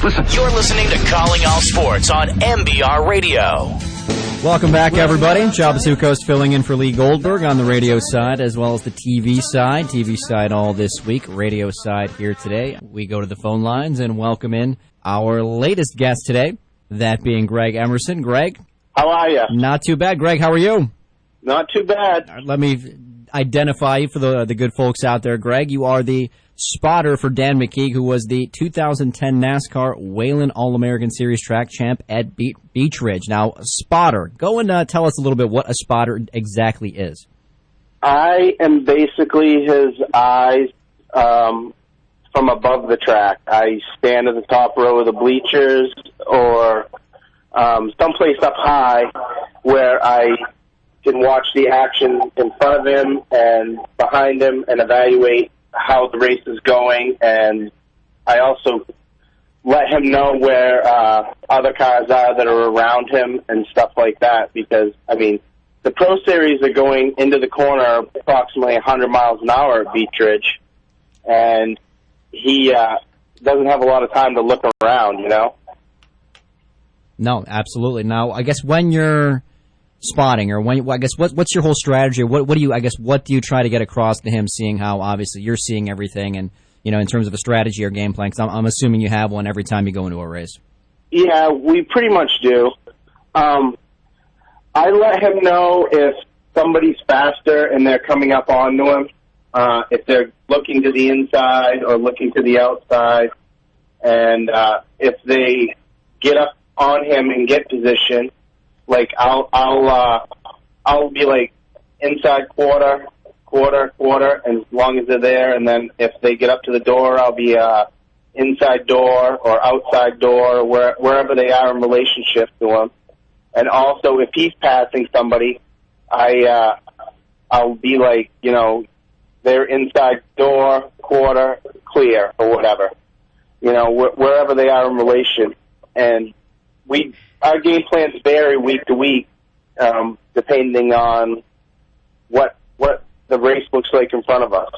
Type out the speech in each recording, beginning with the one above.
Listen. You're listening to Calling All Sports on MBR Radio. Welcome back, everybody. Joe Basucos filling in for Lee Goldberg on the radio side as well as the TV side. TV side all this week, radio side here today. We go to the phone lines and welcome in our latest guest today, that being Greg Emerson. Greg? How are you? Not too bad. Greg, how are you? Not too bad. Let me identify you for the good folks out there. Greg, you are the spotter for Dan McKeague, who was the 2010 NASCAR Whelen All-American Series track champ at Beach Ridge. Now, spotter, go and tell us a little bit what a spotter exactly is. I am basically his eyes from above the track. I stand at the top row of the bleachers or someplace up high where I can watch the action in front of him and behind him and evaluate how the race is going, and I also let him know where other cars are that are around him and stuff like that, because, I mean, the Pro Series are going into the corner approximately 100 miles an hour at Beach Ridge, and he doesn't have a lot of time to look around, you know? No, absolutely. Now, I guess when you're spotting, or when, I guess what's your whole strategy? What do you try to get across to him, seeing how obviously you're seeing everything, and in terms of a strategy or game plan? Because I'm assuming you have one every time you go into a race. Yeah, we pretty much do. I let him know if somebody's faster and they're coming up onto him, if they're looking to the inside or looking to the outside, and if they get up on him and get position. Like I'll be like inside quarter, and as long as they're there, and then if they get up to the door, I'll be inside door or outside door, wherever they are in relationship to them. And also, if he's passing somebody, I'll be like, they're inside door, quarter, clear, or whatever. Wherever they are in relation, and our game plans vary week to week, depending on what the race looks like in front of us.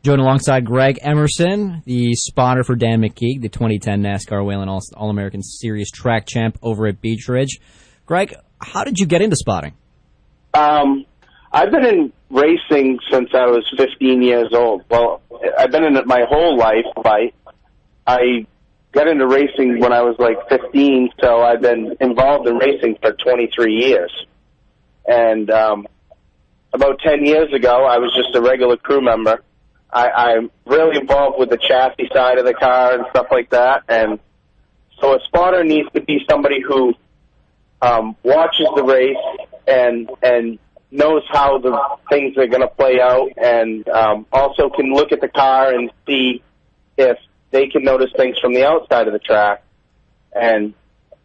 Joined alongside Greg Emerson, the spotter for Dan McKeague, the 2010 NASCAR Whelen All-American Series track champ over at Beach Ridge. Greg, how did you get into spotting? I've been in racing since I was 15 years old. Well, I've been in it my whole life, but I got into racing when I was like 15, so I've been involved in racing for 23 years. And about 10 years ago, I was just a regular crew member. I'm really involved with the chassis side of the car and stuff like that. And so a spotter needs to be somebody who watches the race and knows how the things are going to play out, and also can look at the car and see if they can notice things from the outside of the track. And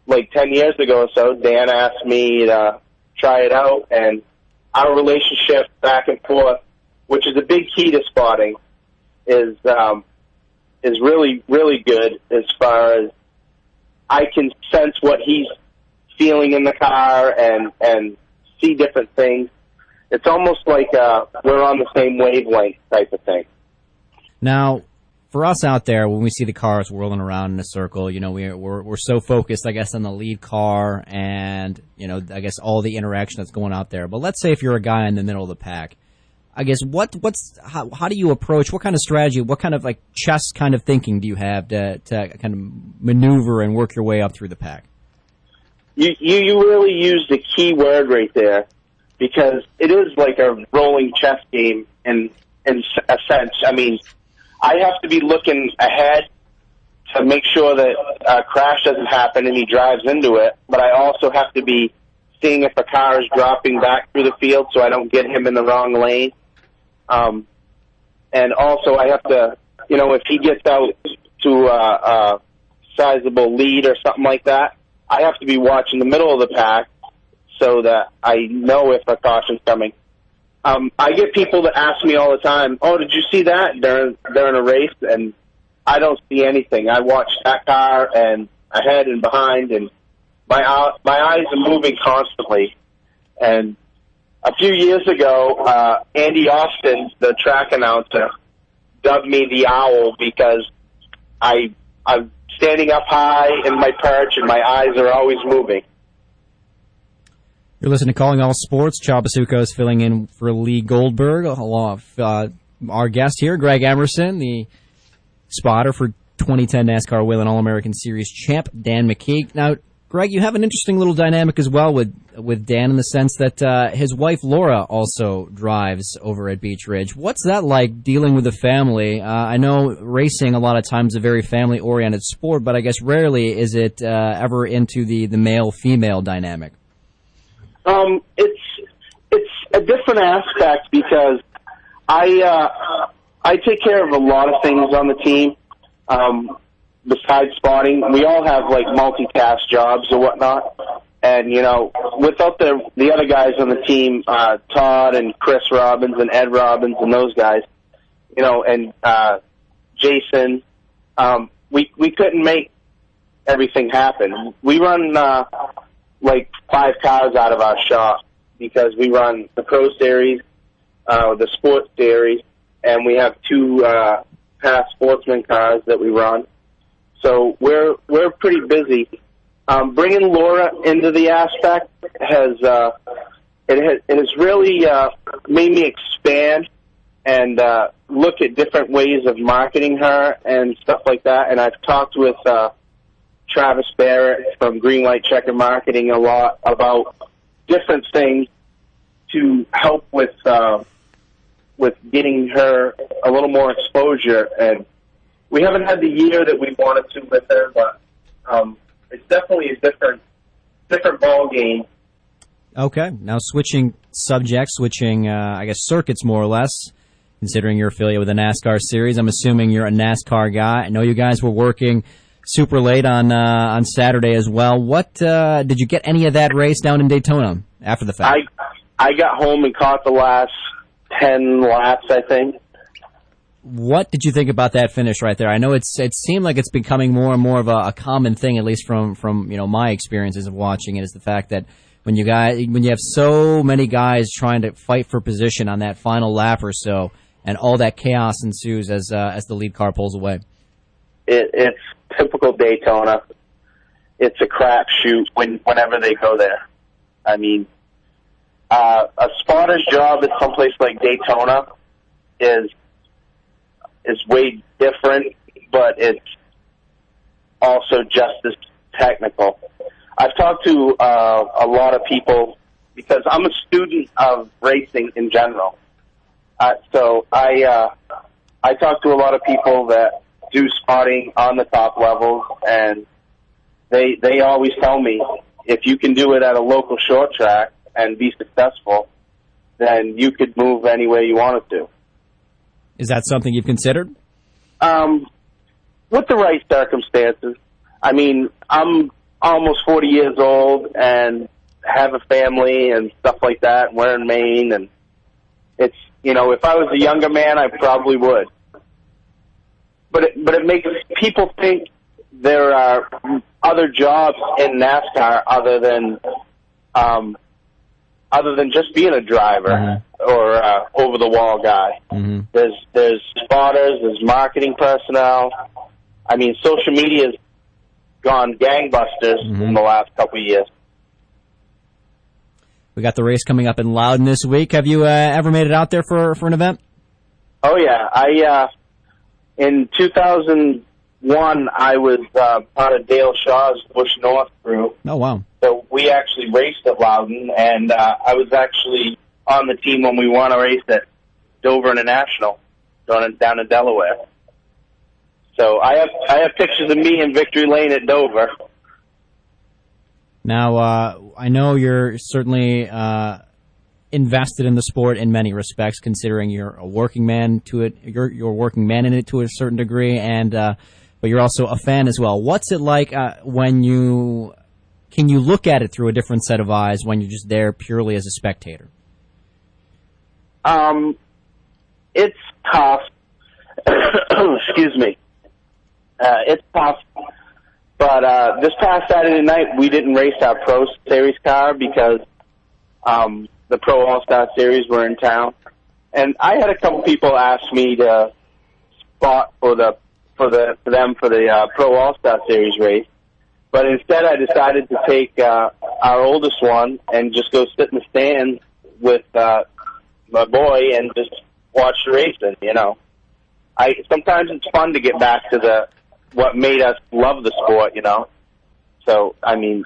like 10 years ago or so, Dan asked me to try it out, and our relationship back and forth, which is a big key to spotting, is really, really good as far as I can sense what he's feeling in the car and see different things. It's almost like we're on the same wavelength type of thing. Now, for us out there, when we see the cars whirling around in a circle, we're so focused, I guess, on the lead car and, I guess all the interaction that's going out there. But let's say if you're a guy in the middle of the pack, I guess how do you approach, what kind of strategy, what kind of like chess kind of thinking do you have to kind of maneuver and work your way up through the pack? You really use the key word right there, because it is like a rolling chess game in a sense. I mean, I have to be looking ahead to make sure that a crash doesn't happen and he drives into it, but I also have to be seeing if a car is dropping back through the field so I don't get him in the wrong lane. And also I have to, if he gets out to a sizable lead or something like that, I have to be watching the middle of the pack so that I know if a caution's coming. I get people that ask me all the time, "Oh, did you see that?" During a race, and I don't see anything. I watch that car and ahead and behind, and my eyes are moving constantly. And a few years ago, Andy Austin, the track announcer, dubbed me the Owl because I standing up high in my perch, and my eyes are always moving. You're listening to Calling All Sports. Chad Basuco is filling in for Lee Goldberg, along with our guest here, Greg Emerson, the spotter for 2010 NASCAR Whelen All-American Series champ, Dan McKeague. Now, Greg, you have an interesting little dynamic as well with Dan in the sense that his wife, Laura, also drives over at Beech Ridge. What's that like, dealing with the family? I know racing a lot of times is a very family-oriented sport, but I guess rarely is it ever into the male-female dynamic. It's a different aspect because I take care of a lot of things on the team. Besides spotting, we all have like multitask jobs or whatnot. And, you know, without the other guys on the team, Todd and Chris Robbins and Ed Robbins and those guys, you know, and Jason, we couldn't make everything happen. We run like 5 cars out of our shop because we run the Pro Series, the Sports Series, and we have 2 past Sportsman cars that we run. So we're pretty busy. Bringing Laura into the aspect has really made me expand and look at different ways of marketing her and stuff like that. And I've talked with Travis Barrett from Greenlight Checker Marketing a lot about different things to help with getting her a little more exposure. And we haven't had the year that we wanted to with her, but it's definitely a different ball game. Okay, now switching subjects, I guess circuits more or less, considering you're affiliated with the NASCAR series. I'm assuming you're a NASCAR guy. I know you guys were working super late on Saturday as well. What did you get any of that race down in Daytona after the fact? I got home and caught the last 10 laps, I think. What did you think about that finish right there? I know it seemed like it's becoming more and more of a common thing, at least from you know my experiences of watching it, is the fact that when you have so many guys trying to fight for position on that final lap or so, and all that chaos ensues as the lead car pulls away. It's typical Daytona. It's a crapshoot whenever they go there. I mean, a spotter's job at someplace like Daytona is way different, but it's also just as technical. I've talked to a lot of people because I'm a student of racing in general. So I talk to a lot of people that do spotting on the top levels, and they always tell me if you can do it at a local short track and be successful, then you could move anywhere you wanted to. Is that something you've considered? With the right circumstances. I mean, I'm almost 40 years old and have a family and stuff like that, and we're in Maine, and it's, you know, if I was a younger man, I probably would. But it makes people think there are other jobs in NASCAR other than just being a driver or over the wall guy. Mm-hmm. There's spotters, there's marketing personnel. I mean, social media's gone gangbusters in the last couple of years. We got the race coming up in Loudon this week. Have you ever made it out there for an event? Oh yeah, in 2001 I was part of Dale Shaw's Bush North crew. Oh wow! So we actually raced at Loudon, and I was actually on the team when we won a race at Dover International down in Delaware. So I have pictures of me in Victory Lane at Dover. Now, I know you're certainly invested in the sport in many respects, considering you're a working man to it. You're a working man in it to a certain degree, and but you're also a fan as well. What's it like when you can you look at it through a different set of eyes when you're just there purely as a spectator? It's tough. Excuse me. It's tough. But this past Saturday night, we didn't race our Pro Series car because the Pro All-Star Series were in town. And I had a couple people ask me to spot for the for them for the Pro All-Star Series race. But instead, I decided to take our oldest one and just go sit in the stands with my boy and just watch the racing. You know, sometimes it's fun to get back to what made us love the sport. You know, so I mean,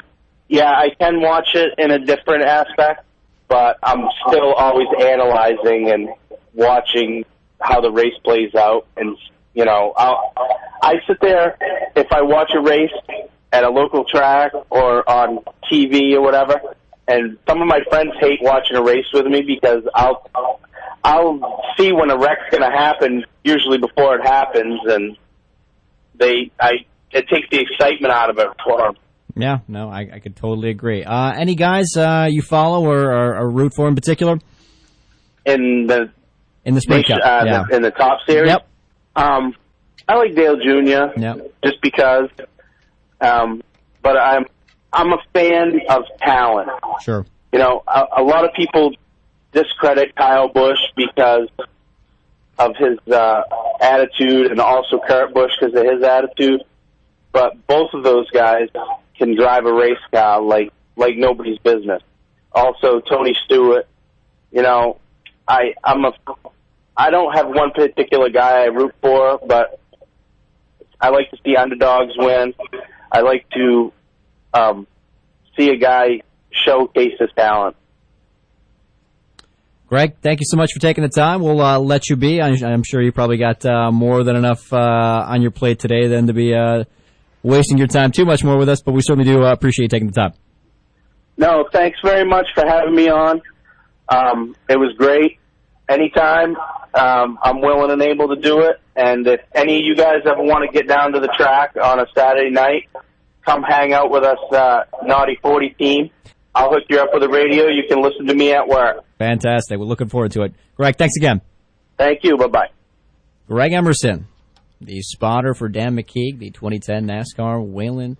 yeah, I can watch it in a different aspect, but I'm still always analyzing and watching how the race plays out. And you know, I sit there if I watch a race at a local track or on TV or whatever, and some of my friends hate watching a race with me because I'll see when a wreck's going to happen usually before it happens, and it takes the excitement out of it for them. Yeah, no, I could totally agree. Any guys you follow or root for in particular? In the Sprint Cup, yeah. In the top series? Yep. I like Dale Jr. Yep. Just because, but I'm a fan of talent. Sure. You know, a lot of people discredit Kyle Busch because of his attitude, and also Kurt Busch because of his attitude. But both of those guys can drive a race car like nobody's business. Also, Tony Stewart. You know, I don't have one particular guy I root for, but I like to see underdogs win. I like to see a guy showcase his talent. Greg, thank you so much for taking the time. We'll let you be. I'm sure you probably got more than enough on your plate today than to be wasting your time too much more with us, but we certainly do appreciate you taking the time. No, thanks very much for having me on. It was great. Anytime, I'm willing and able to do it. And if any of you guys ever want to get down to the track on a Saturday night, come hang out with us, Naughty 40 team. I'll hook you up with the radio. You can listen to me at work. All We're looking forward to it. Greg, thanks again. Thank you. Bye-bye. Greg Emerson, the spotter for Dan McKeague, the 2010 NASCAR Whelen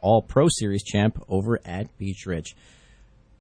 All-Pro Series champ over at Beech Ridge.